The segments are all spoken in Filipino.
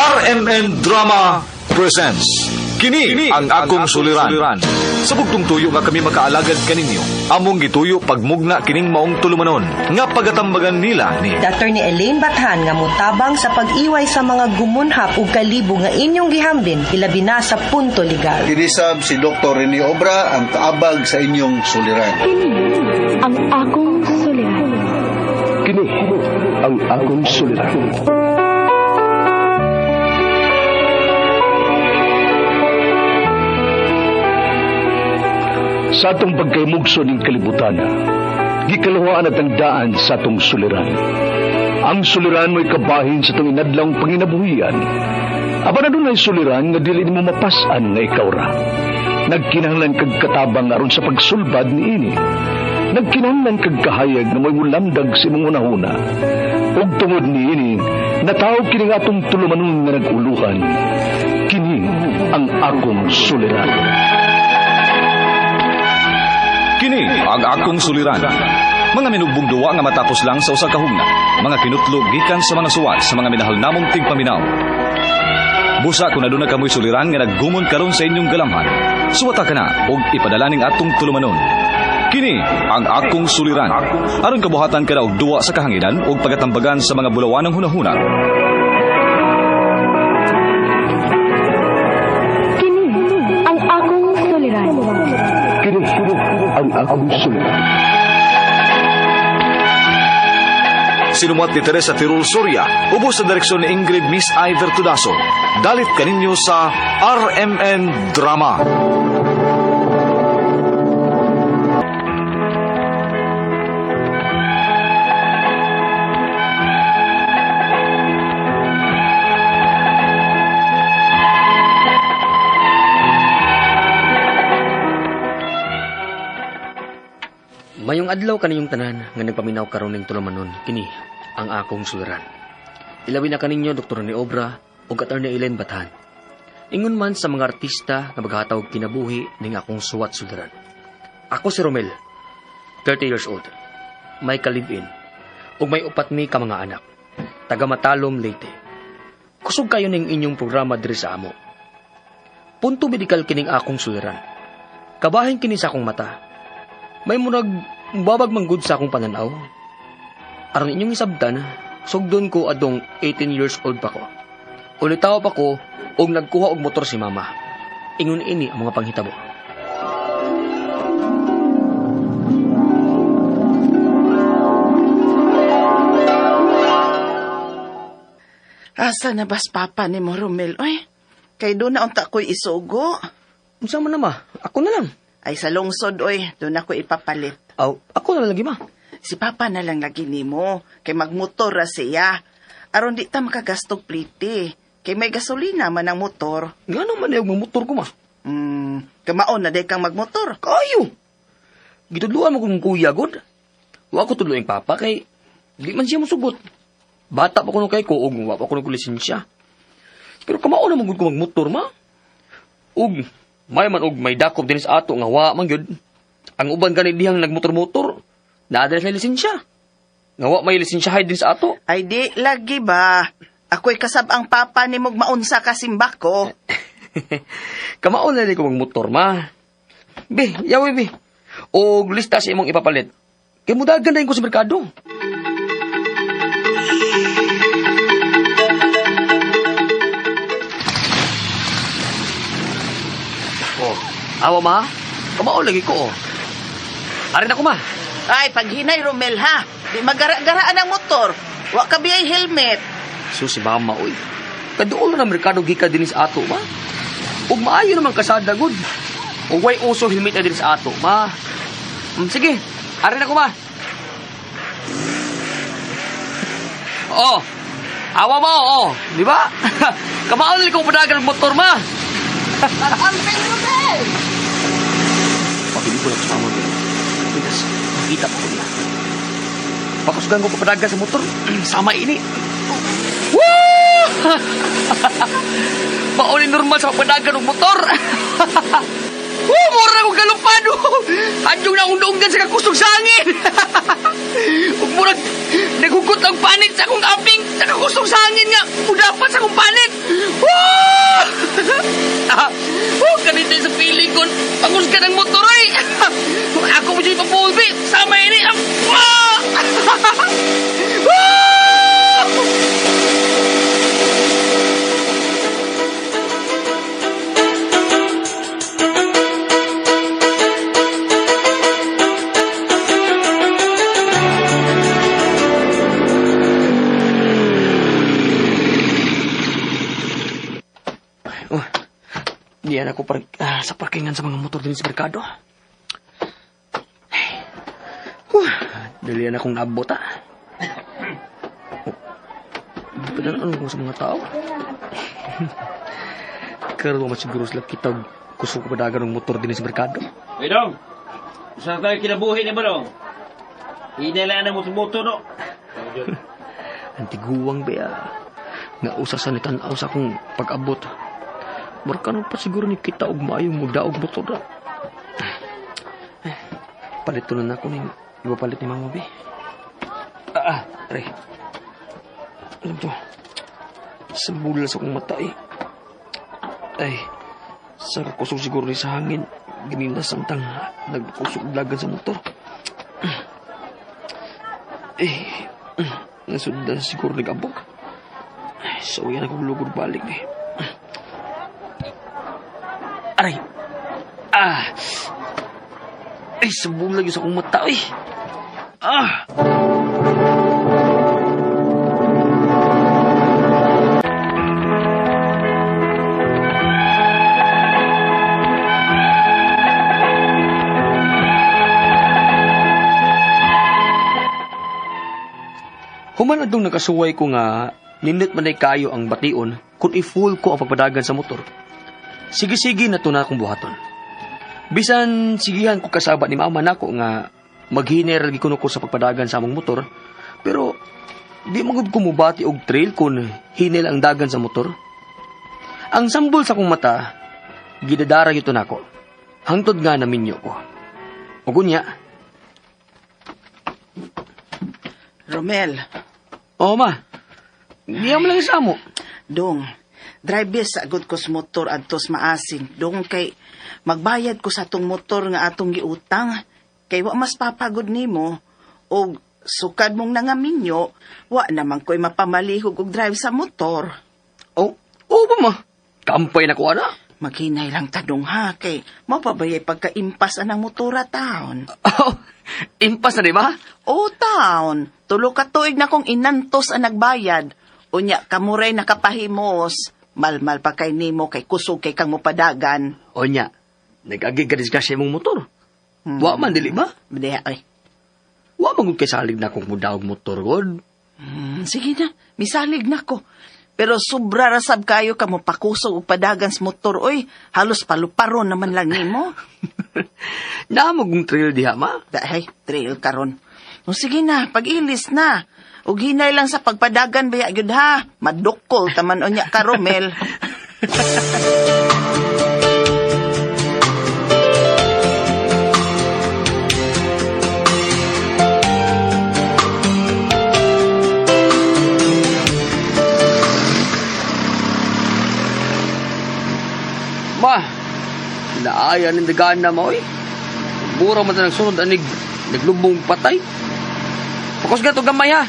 RMN Drama presents Kini ang akong suliran. Sa bugtong tuyo nga kami makaalagad kaninyo, among gituyo pagmugna kining maong tulumanon nga pagatambagan nila ni Dr. ni Elaine Bathan nga mutabang sa pag-iway sa mga gumunhap ug kalibo nga inyong gihambin ilabi na sa punto legal. Kinisab si Dr. Rene Obra ang kaabag sa inyong suliran. Ang akong suliran. Kini ang akong suliran. Sa atong pagkaymugso ng kalibutan, gikalawaan at ang daan sa atong suliran. Ang suliran mo'y kabahin sa itong inadlang panginabuhian. Aba na doon ay suliran nga dili mo mapasan nga ikaw ra. Nagkinahanglan kag katabang aron sa pagsulbad ni ini. Nagkinahanglan kag kahayag na may mulamdag sa imong unahuna. Ug tungod ni ini, natawag kini nga atong tulumanon nga naguluhan. Kini ang akong suliran. Kini ang akong suliran. Mga minugbong duwa nga matapos lang sa usa ka hugna, mga kinutlog gikan sa mga suwat sa mga minahal namong tigpaminaw. Busa kung aduna kamoy suliran nga naggumon karon sa inyong galamhan, suwata ka na og ipadala ning atong tulumanon. Kini ang akong suliran. Aron kabuhatan ka na og duwa sa kahanginan og pagatambagan sa mga bulawanang hunahuna. Kini ang akong suliran. Kini ang akong suliran. Sinumat ni Teresa Tirul Soria, ubos sa direksyon ni Ingrid Miss Iver Tudaso. Dalit kaninyo sa RMN Drama. Mayong adlaw kaniyong tanan nga nagpaminaw karon ning tulumanon kini ang akong suliran. Ilabi na kaninyo Dr. ni Obra ug Attorney Elaine Bathan. Ingon man sa mga artista nga maghatag kinabuhi ning akong suwat suliran. Ako si Romel, 30 years old. May ka-live-in ug may upat mi ka mga anak. Taga Matalom, Leyte. Kusog kayo ning inyong programa diri sa amo. Punto medikal kining akong suliran. Kabahin kini sa akong mata. May murag babag manggod sa akong pananaw. Aron inyong isabtan, sugdon ko adong 18 years old pa ko. Ulitaw pa ko og nagkuha og motor si mama. Ingon ini ang mga panghitabo. Asa na bas papa ni mo, Romel? Oy, kay doon na unta ko'y isugo. Unsa man na ma? Ako na lang. Ay, sa lungsod, oy, doon ako ipapalit. Aw, ako na lang lagi ma. Si papa na lang lagi nimo, kay magmotor ra siya. Aron di ta makagastog pliti, kay may gasolina man ang motor. Ngano man yung motor ko ma? Kamaon na day kang magmotor. Kayo! Gitudluan mo kong kuya, god. Wa ko tudluing papa kay di man siya mosugot. Bata pa ko nung kay ko og wa pa ko nung lisensya. Pero kamao na magud ko magmotor ma. Og may man og may dakop din sa ato nga wa man gyud. Ang uban kanid dihang nagmotor-motor, naa sa lisensya. Nga wa may lisensyahay din sa ato. Ay di, lagi ba? Ako'y kasab ang papa ni mong maunsa ka simbak ko. Kamao na din ko magmotor ma. Be, yawi be. Og lista sa imong ipapalit. Kay mudagan na ko sa merkado. Oh, awa ma. Kamao lagi ko oh. Arin ako ma. Ay, paghinay, Romel, ha? Di magara-garaan ang motor. Wa ka biyay helmet. Susi mama oy. Kaduol na merkado gika din sa ato ma. Ug maayo naman kasada gud. Ug way uso helmet na din sa ato ma. Sige, arin ako ma. Oh. Awa mo oh, di ba? Kamao lagi ko padagan ng motor ma. Amping, Romel! Pabili ko lang sa mama ko. Pinas, makita ko niya. Pakasugan ko papadaga sa motor. Sama ini. Woo! Mauli normal sa papadaga ng motor. Woo! Mura na kong galumpado. Anjong na undungan sa kakusog sa hangin. Huwag murag naghugot ang panit sa akong aping sa kakusog sa hangin nga. Udapat sa akong panit. Diyan ako sa parkingan sa mga motor din sa merkado. Dalian akong nabot, ah. Ano ko sa mga tao? Karoon mo siguro sila kita gusto ko padagan ng motor din sa merkado. Uy, Dong! Saan tayo kinabuhi ni ba, Dong? Hinalaan na mo sa motor, no? Antiguang ba, nga usasan ni tanaw sa akong pag-abot. Markanon pa siguro ni kita og maayong muda og motor na. Palito na ako ni iba palit ni Mama B. Re. Alam to. Sambula sa akong mata eh. Ay, sa kusog siguro ni sa hangin. Ginila samtang nagkusog dagan sa motor. Nasundan siguro nag-abog. So yan akong lugod balik eh. Aray! Ay, sabong lagi sa akong mata, eh. Human adong nakasuway ko nga, nindot man ay kayo ang bation kung i-full ko ang pagpadagan sa motor. Sige-sige na to na akong buhaton. Bisan sigihan ko kasaba ni mama nako nga maghiner lagi kuno ko sa pagpadagan sa among motor, pero di magud ko mubati og trail kun hinel ang dagan sa motor. Ang sambol sa akong mata gidadara gyud nako. Hangtod nga naminyo ko. Ug unya. Romel, Oh ma. Diyan mo lang sa mo. Dong, drive sa agad ko sa motor adtos maasin. Dong kay magbayad ko sa atong motor nga atong giutang. Kay wa mas papagod nimo o sukad mong nangaminyo, wa naman ko'y mapamalihog og drive sa motor. Oh ba ma? Kampay na ko ana. Maghinay lang tadong ha, kay mapabayay pagka-impas anang motora taon. Oh, impas na di ba? O taon, tulo ka tuig na kong inantos ang nagbayad. Unya, kamuray nakapahimos. Malmal pa kay nimo kay kusog kay kang mupadagan. O nya, nag-agi ka disgrasya mong motor. Wa man, dili ba? Bdeha, ay. Wa magod kay salig na kung mudawag motor, God. Sige na, misalig na ko. Pero sobra rasab kayo ka mo pakusog o padagan sa motor. Oy, halos paluparon naman lang nimo. Namagong trail diha, ma? Dahay, trail karon. O sige na, pag-ilis na. Ug hinay lang sa pagpadagan baya gyud ha. Madukol taman unya ka, Romel. Ma, naayan ng dagaan na mo, eh. Mura man na nagsunod, anig, naglubong patay. Pakos ka to gamay, ha?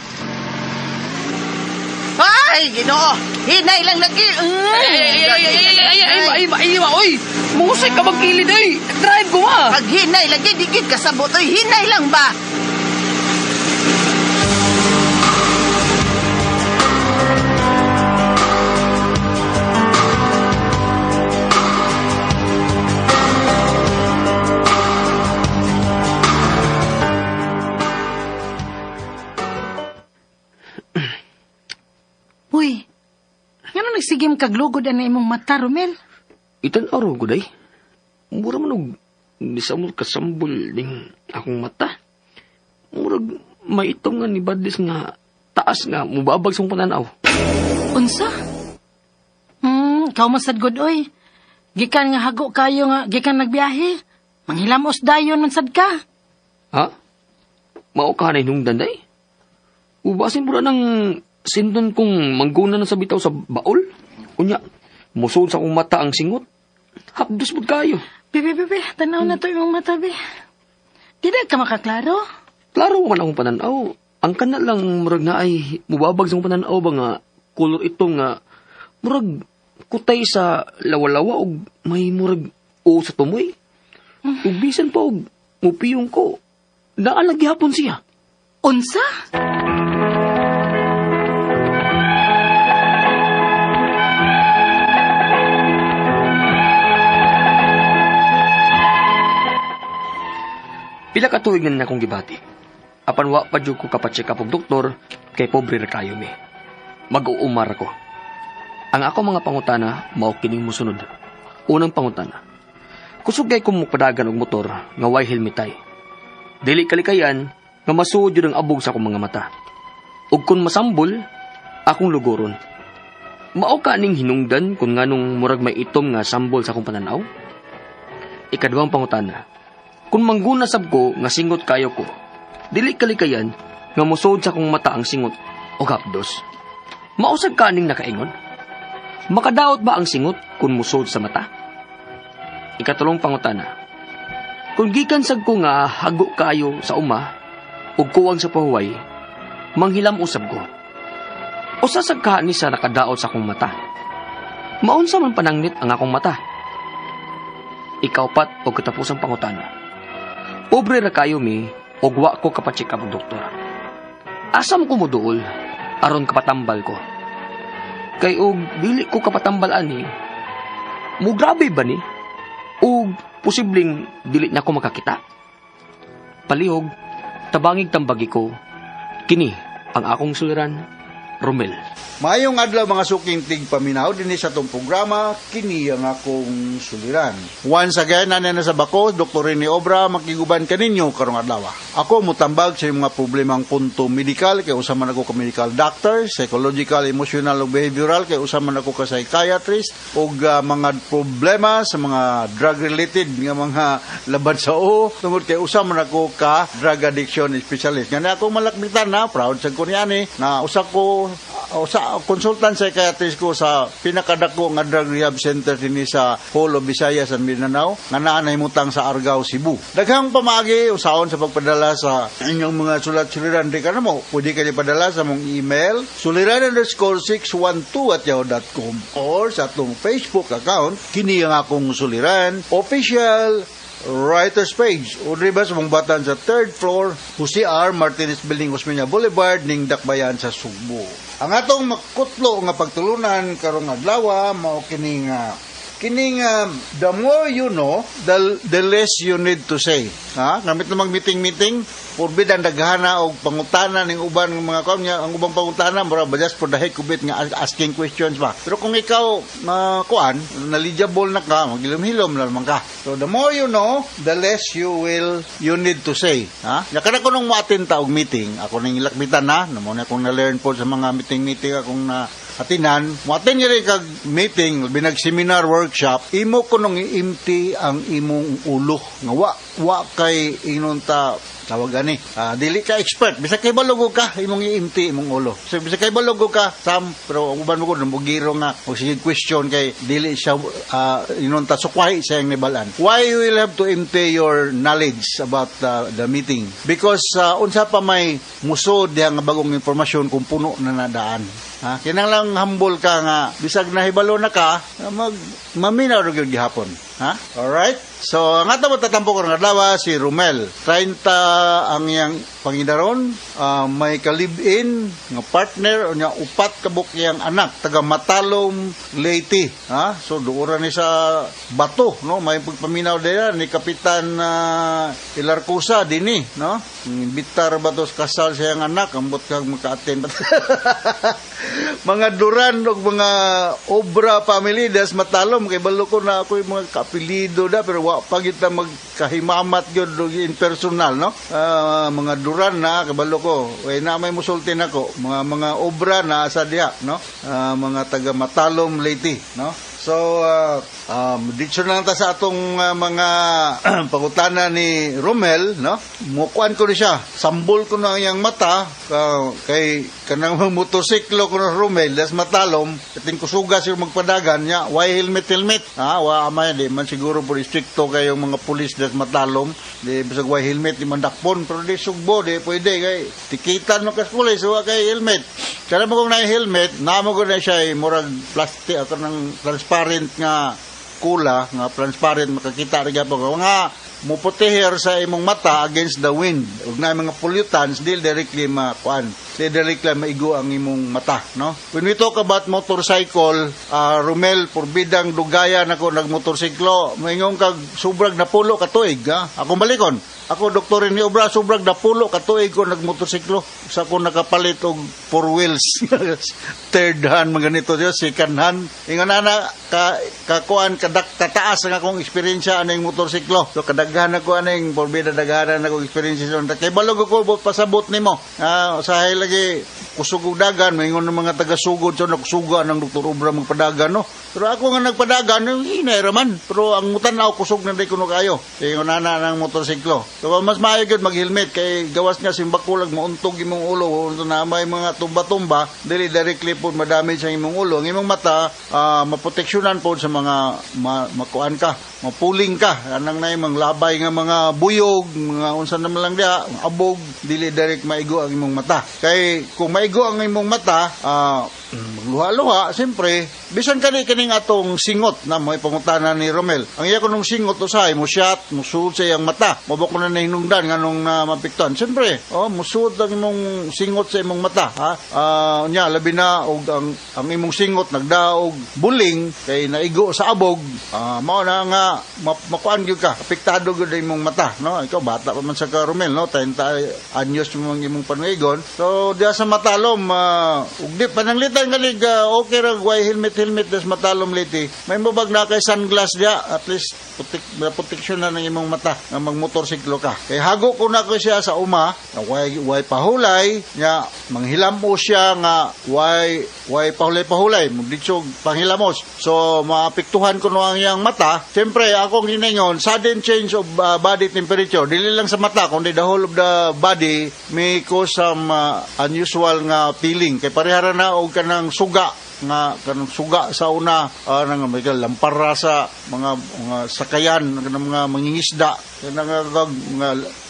Ay, Ginoo! Hinay lang lagi! Ay, oy! Musay ka magkilid, oy! Drive ko, ma! Pag hinay lagi, digit kasabot. Oy, hinay lang ba? Uy, ngano nagsigim kaglugod na imong mata, Romel? Itan araw ko, day. Mura man og nisamol kasambol ding akong mata. Murag maitong nga ni Badlis nga taas nga mubabag sa pananaw. Unsa? Ikaw masadgod, oy. Gikan nga hago kayo nga, gikan nagbiyahe. Manghilamos dayon man sad ka. Ha? Mao ka na inungdan, day? Ubasin pura ng sindon kong mangguna na sa bitaw sa baol. Unya, musod sa akong mata ang singot. Hapdos mo kayo. Bebe, tanaw na to yung mata, be. Di ka makaklaro? Klaro man akong pananaw. Ang kana lang murag na ay mubabag sa akong pananaw ba nga color ito nga murag kutay sa lawa-lawa o may murag o sa tumoy. Ug bisan pa og mupiyong ko. Naalagi hapon siya. Unsa? katuig na akong gibati. Apan wa pa jud ko kapacheck up og doktor kay pobre ra kayo mi. Mag-uumar ako. Ang ako mga pangutana mao kining mosunod. Unang pangutana. Kusog kay kung mupadagan og motor nga way helmetay. Dili kalikayan nga masuod yun ang abog sa akong mga mata. Ug kung masambol, akong lugoron. Mao ka ning hinungdan kung nganong murag may itom nga sambol sa akong pananaw? Ikaduhang pangutana. Kung mangguna sab ko nga singot kayo ko, dili kalikayan nga musuod sa akong mata ang singot o hapdos. Mausag ka ning nakaingon? Makadaot ba ang singot kung musuod sa mata? Ikatulong pangutana. Kung gikan sad ko nga hago kayo sa uma ug kuwang sa pahuway, manghilam usab ko. Usa sad ka ni sa nakadaot sa akong mata. Maunsa man panangnit ang akong mata? Ikaupat o katapusang pangutana. Pobre ra kayo mi ug wa ko kapacheck up og doktor. Asam ko moduol aron kapatambal ko. Kay og dili ko kapatambal ani. Mo grabe ba ni? O posibleng dili na ko makakita. Palihog, tabangig tambagi ko, kini ang akong suliran, Romel. Maayong adlaw mga suking tigpaminaw dinhi sa tong programa kini ang akong suliran. Once again ana na sa bako Dr. Rene Obra makiguban kaninyo karong adlaw. Ako mutambag sa mga problemang punto medikal kay usa man ako ka medical doctor, psychological, emotional ug behavioral kay usa man ako ka psychiatrist ug mga problema sa mga drug related nga mga laban sa uho tungod kay usa man ako ka drug addiction specialist. Nga ako malakmitan na proud sa ko niani na usa consultant psychiatrist ko sa pinakadako nga drug rehab center dinhi sa Hall of Visayas sa Mindanao nga naa nahimutang sa Argao, Cebu. Daghang pamaagi usaon sa pagpadala sa inyong mga sulat-suliran di kana mo pwede kayo padala sa mong email suliran_612@yahoo.com or sa atong Facebook account kini ang akong suliran official writer's page. Uri ba sa mong batan sa 3rd floor, Jose R. Martinez Building, Osmeña Boulevard, ning Dakbayan sa Sugbo. Ang atong makutlo nga pagtulunan karong adlaw mao kining the more you know, the less you need to say. Ha? Gamit na mag-meeting, forbid ang daghana o pangutana ng uban ng mga kanya, ang ubang pangutana, mura ba just for the heck of it nga asking questions ba. Pero kung ikaw, knowledgeable na ka, maghilom-hilom naman ka. So, the more you know, the less you need to say. Ha? Yakana ko nung ma-attend ta og meeting, ako nang ilakbitan na, namuna akong na-learn po sa mga meeting, akong na atinan, mo-attend nyo rin kag meeting, binag-seminar, workshop, imo ko nung i-empty ang imong ulo. Nga wa kay inunta tawag ani. Dili ka expert. Bisa kay balugo ka, imong i-empty imong ulo. So, bisa kay balugo ka, pero ang uban mo ko, namugiro nga, o sige question kay dili siya inunta sukway sa yung nibalan. Why you will have to empty your knowledge about the meeting? Because unsa pa may musod yang bagong informasyon kung puno na nadaan. Kinahanglan humble ka nga bisag nahibalo na ka maminaw ra gyud gihapon. Alright? So ang ato tatampo ko nga adlaw si Romel. 30 ang iyang pangidaron, may ka-live-in nga partner o nya upat ka bukyang anak taga Matalom, Leyte. So duura ni sa Bato, no? May pagpaminaw diyan ni Kapitan Ilarcusa dinhi, no? Bitar batos kasal sa iyang anak, ambot kag maka-attend. Mga Duran o mga Obra family das Matalom kay balo ko na ako mga kapilido da pero wa pa kita magkahimamat gyud in personal, no? Mga Duran na kabalo ko way na may musulti nako mga Obra na sa diha, no? Mga taga Matalom, Leyte, no? So dito lang ta sa atong mga pangutana ni Romel, no? Mukuan ko ni siya, sambol ko na iyang mata kay kanang motorsiklo ko na Romel das Matalom, kating kusuga siya magpadagan niya, why helmet? Wa amay di man siguro po stricto kayong mga pulis das Matalom, di bisag why helmet di man dakpon, pero di sugbo di pwede kay tikitan no kas pulis wa kay helmet. Kada mo kung na helmet, namo ko na siya murag plastic ako ng transparent nga kula nga transparent makakita rin po nga muputihir sa imong mata against the wind ug na mga pollutants dili directly directly maigo ang imong mata, no? When we talk about motorcycle, Romel, porbidang dugayan ako nagmotorsiklo, maingong kag subrag na pulo ka tuig, akong balikon Ako, Dr. ni Obra, sobrang napulo, katuig ko nagmotorsiklo. Sa ko nakapalit og 4 wheels. Third hand, mga ganito siya, second hand. Ingon na, kakuan, kataas ang akong eksperyensya aning motorsiklo. So, kadaghan ako aning, porbida daghanan akong eksperyensya. Kaya balog ako, pasabot ni mo. Usahay lagi, kusugog dagan, mayingon ng mga taga-sugod, so nagsuga ng Dr. Obra magpadagan, no? Pero ako nga nagpadagan, hinay raman. Pero ang mutanaw, kusog na di kuno kayo. Ingon na ng motorsiklo. So, mas maayo yun mag-helmet, kay gawas nga simbakulag, mauntog imong ulo, na may mga tumba-tumba, dili directly po madamage sa imong ulo. Ang imong mata, maproteksyonan po sa mga makuan ka, mapuling ka. Anang na imong labay nga mga buyog, mga unsa naman lang dia, abog, dili direct maigo ang imong mata. Kay kung maigo ang imong mata, magluha-luha, siyempre, bisan kaning atong singot na may pangutana ni Romel. Ang iya ko nung singot usahay, musyat, musuot sa iyang mata. Mabok ko na nahinungdan nga nung mapiktuan. Siyempre, musuot ang imong singot sa imong mata. Nya, labi na, og ang imong singot nagdaog buling, kay naigo sa abog, mao na nga, makuan gyud ka, apektado gyud ang imong mata. No? Ikaw, bata pa man sa ka, Romel, no? 30 anyos yung imong panuigon. So, diya sa matalom, ugdi, pananglitan galig, okay ra, why helmet des matalom liti. May mabag na kay sunglass dia, at least protection na ng imong mata nga magmotorsiklo ka. Kay hago ko na ko siya sa uma, na why pahulay, nya manghilamos siya nga why pahulay, muditsog panghilamos. So maapektuhan ko no ang iyang mata. Siyempre akong hiningon, sudden change of body temperature, dili lang sa mata kundi the whole of the body may cause some unusual nga feeling. Kay parehara na og kanang suga nga kanang suga sa una nang may lampara sa mga sakayan ng mga mangingisda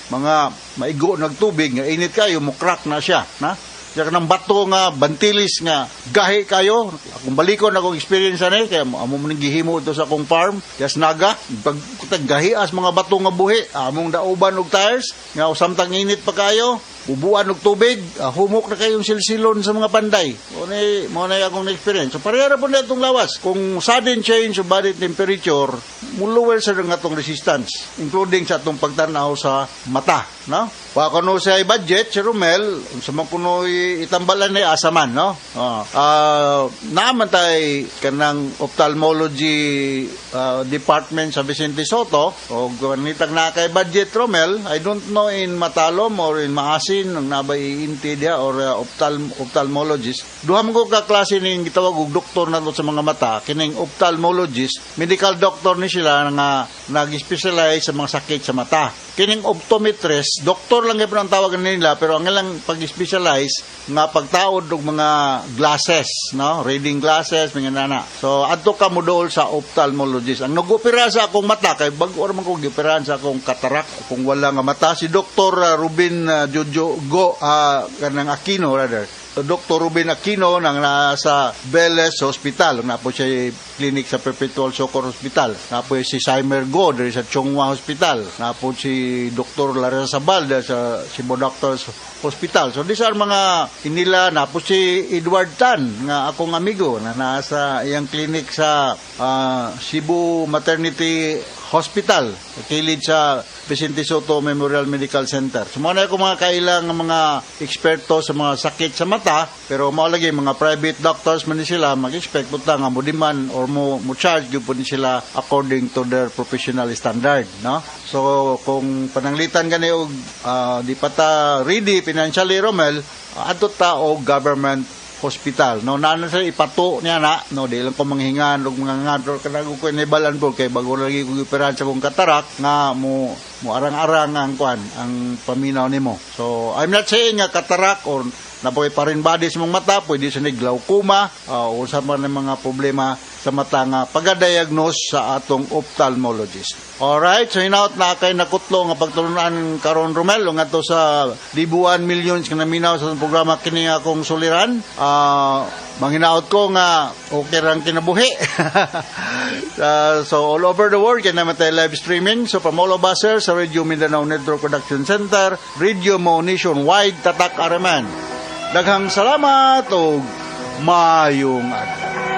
mga maigo nagtubig nga init kayo mo crack na siya na siya kanang bato nga bantilis nga gahi kayo. Akong balikon akong experience ani kaya amo man gihimo ito sa akong farm kas naga pag gahi as mga bato nga buhi among dauban og tires nga samtang init pa kayo bubuan og tubig, humok na kayong silsilon sa mga panday. Mo na akong experience. So parehara po na itong lawas. Kung sudden change of body temperature, muluwel sa nga itong resistance, including sa itong pagtanaw sa mata. No? Pakano sa budget, si Romel, sa mga puno itambalan na asaman, no? Naaman tayo kanang ophthalmology department sa Vicente Soto, o ganitang na kay budget, Romel, I don't know in Matalom or in Maasin, ang nabay intidia or ophthalmologist. Duha mo ko kaklase ning gitawag og doktor na sa mga mata, kining ophthalmologist, medical doctor ni sila nga nag-specialize sa mga sakit sa mata. Kining optometrist, doktor lang gyud ang tawag nila, pero ang ilang pag-specialize nga pagtaod og mga glasses, no? Reading glasses, mga nana. So adto ka mo dool sa ophthalmologist. Ang nag-opera sa akong mata kay bag-o man ko gioperahan sa akong katarak kung wala nga mata si Dr. Ruben kanang Aquino rather. Dr. Ruben Aquino nang nasa Beles Hospital. Napo siya clinic sa Perpetual Socor Hospital. Napo si Simer Go dari sa Chonghua Hospital. Napo si Dr. Larissa Sabal sa Cebu Doctors Hospital. So these are mga inila. Napo si Edward Tan nga akong amigo na nasa iyang clinic sa Cebu Maternity Hospital, kilid sa Vicente Soto Memorial Medical Center. So, muna ako mga kailang mga eksperto sa mga sakit sa mata, pero maulagi mga private doctors man sila mag-expect punta nga mo demand or mo charge yun po sila according to their professional standard, no? So, kung pananglitan gani og di pata ready financially, Romel, adto ta og government hospital. No, nana sa ipato niya na, no, di lang ko manghingan og mga ngadro kanang ko nibalan po kay bago lagi ko operan sa kong katarak nga mo arang-arang ang kwan ang paminaw nimo. So I'm not saying nga katarak or napoy pa rin body sa mong mata, pwede sa glaucoma o sa mga problema sa mata nga pagadiagnose sa atong ophthalmologist. Alright, so hinaut na kay nakutlo nga pagtulunan karon, Romel, nga to sa libuan millions nga naminaw sa programa kini akong suliran. Manghinaot ko nga okay rang kinabuhi. So all over the world kaya naman tayo live streaming. So from all of us sir, sa Radio Mindanao Network Production Center, Radio Mo Nationwide, Tatak Araman. Daghang salamat o mayong adlaw.